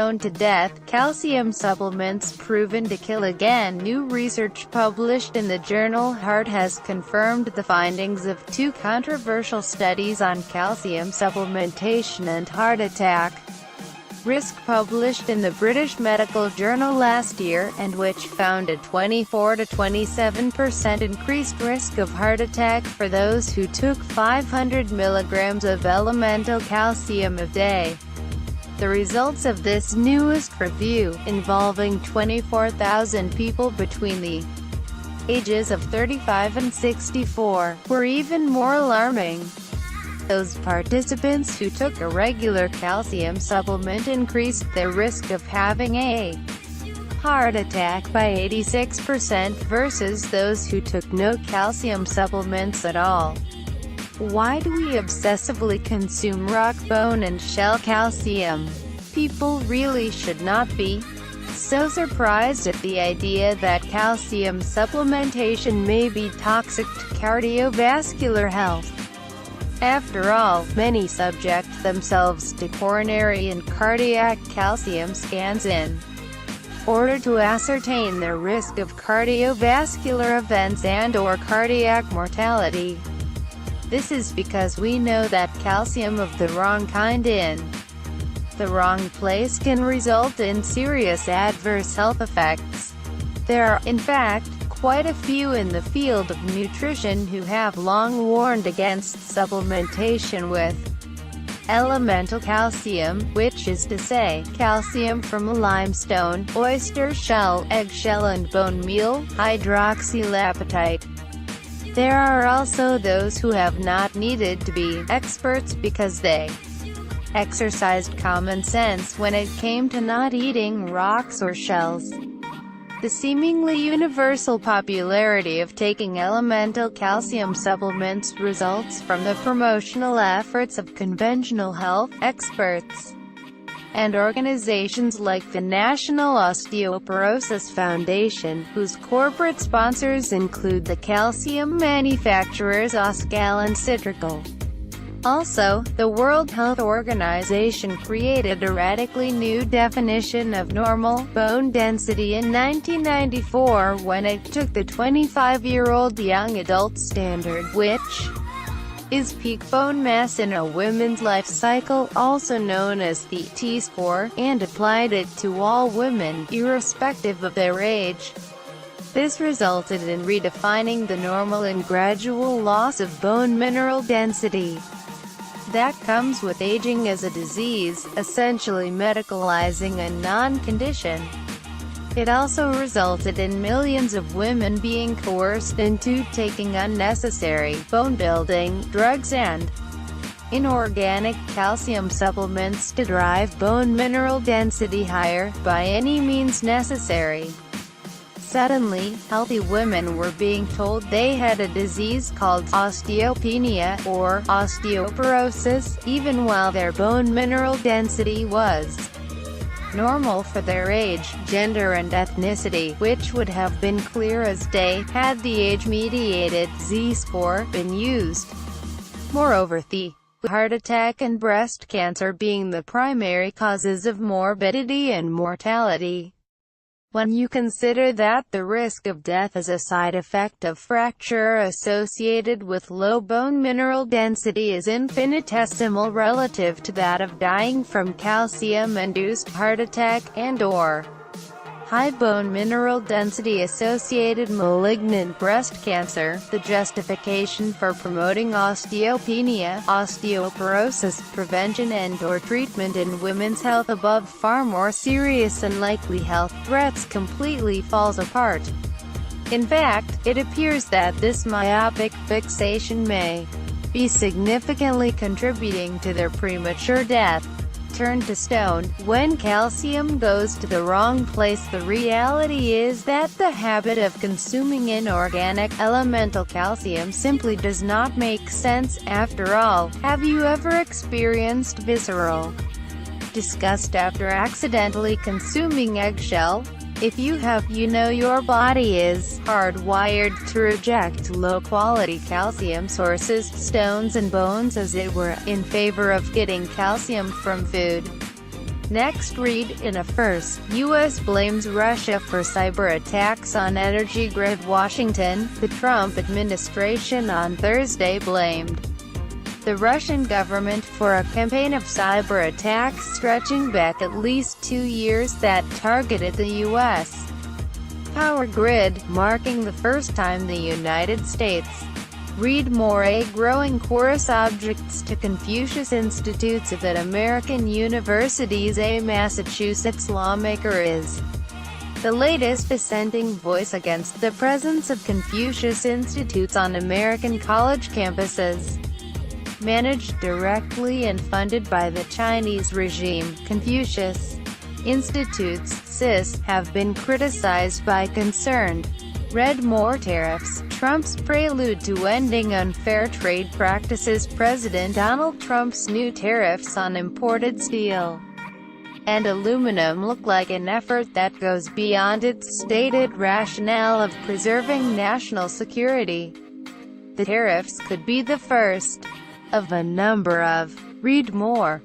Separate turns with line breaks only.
stoned to death, calcium supplements proven to kill again. New research published in the journal Heart has confirmed the findings of two controversial studies on calcium supplementation and heart attack risk published in the British Medical Journal last year, and which found a 24 to 27% increased risk of heart attack for those who took 500 milligrams of elemental calcium a day. The results of this newest review, involving 24,000 people between the ages of 35 and 64, were even more alarming. Those participants who took a regular calcium supplement increased their risk of having a heart attack by 86% versus those who took no calcium supplements at all. Why do we obsessively consume rock, bone and shell calcium? People really should not be so surprised at the idea that calcium supplementation may be toxic to cardiovascular health. After all, many subject themselves to coronary and cardiac calcium scans in order to ascertain their risk of cardiovascular events and/or cardiac mortality. This is because we know that calcium of the wrong kind in the wrong place can result in serious adverse health effects. There are, in fact, quite a few in the field of nutrition who have long warned against supplementation with elemental calcium, which is to say, calcium from limestone, oyster shell, eggshell and bone meal, hydroxylapatite. There are also those who have not needed to be experts because they exercised common sense when it came to not eating rocks or shells. The seemingly universal popularity of taking elemental calcium supplements results from the promotional efforts of conventional health experts and organizations like the National Osteoporosis Foundation, whose corporate sponsors include the calcium manufacturers Oscal and Citrical. Also, the World Health Organization created a radically new definition of normal bone density in 1994 when it took the 25-year-old young adult standard, which is peak bone mass in a woman's life cycle, also known as the T-score, and applied it to all women, irrespective of their age. This resulted in redefining the normal and gradual loss of bone mineral density that comes with aging as a disease, essentially medicalizing a non-condition. It also resulted in millions of women being coerced into taking unnecessary, bone-building, drugs and inorganic calcium supplements to drive bone mineral density higher, by any means necessary. Suddenly, healthy women were being told they had a disease called osteopenia, or osteoporosis, even while their bone mineral density was normal for their age, gender and ethnicity, which would have been clear as day, had the age-mediated Z-score been used. Moreover, the heart attack and breast cancer being the primary causes of morbidity and mortality. When you consider that the risk of death as a side effect of fracture associated with low bone mineral density is infinitesimal relative to that of dying from calcium-induced heart attack and/or high bone mineral density associated malignant breast cancer, the justification for promoting osteopenia, osteoporosis prevention and/or treatment in women's health above far more serious and likely health threats completely falls apart. In fact, it appears that this myopic fixation may be significantly contributing to their premature death. Turned to stone, when calcium goes to the wrong place, the reality is that the habit of consuming inorganic, elemental calcium simply does not make sense. After all, have you ever experienced visceral disgust after accidentally consuming eggshell? If you have, you know your body is hardwired to reject low-quality calcium sources, stones and bones as it were, in favor of getting calcium from food. Next, read in a first, U.S. blames Russia for cyber attacks on energy grid. Washington, the Trump administration on Thursday blamed the Russian government for a campaign of cyber attacks stretching back at least 2 years that targeted the U.S. power grid, marking the first time the United States. Read more. A growing chorus objects to Confucius Institutes at American universities. A Massachusetts lawmaker is the latest dissenting voice against the presence of Confucius Institutes on American college campuses. Managed directly and funded by the Chinese regime, Confucius Institutes, CIS, have been criticized by concerned. Read more. Tariffs, Trump's prelude to ending unfair trade practices. President Donald Trump's new tariffs on imported steel and aluminum look like an effort that goes beyond its stated rationale of preserving national security. The tariffs could be the first of a number of. Read more.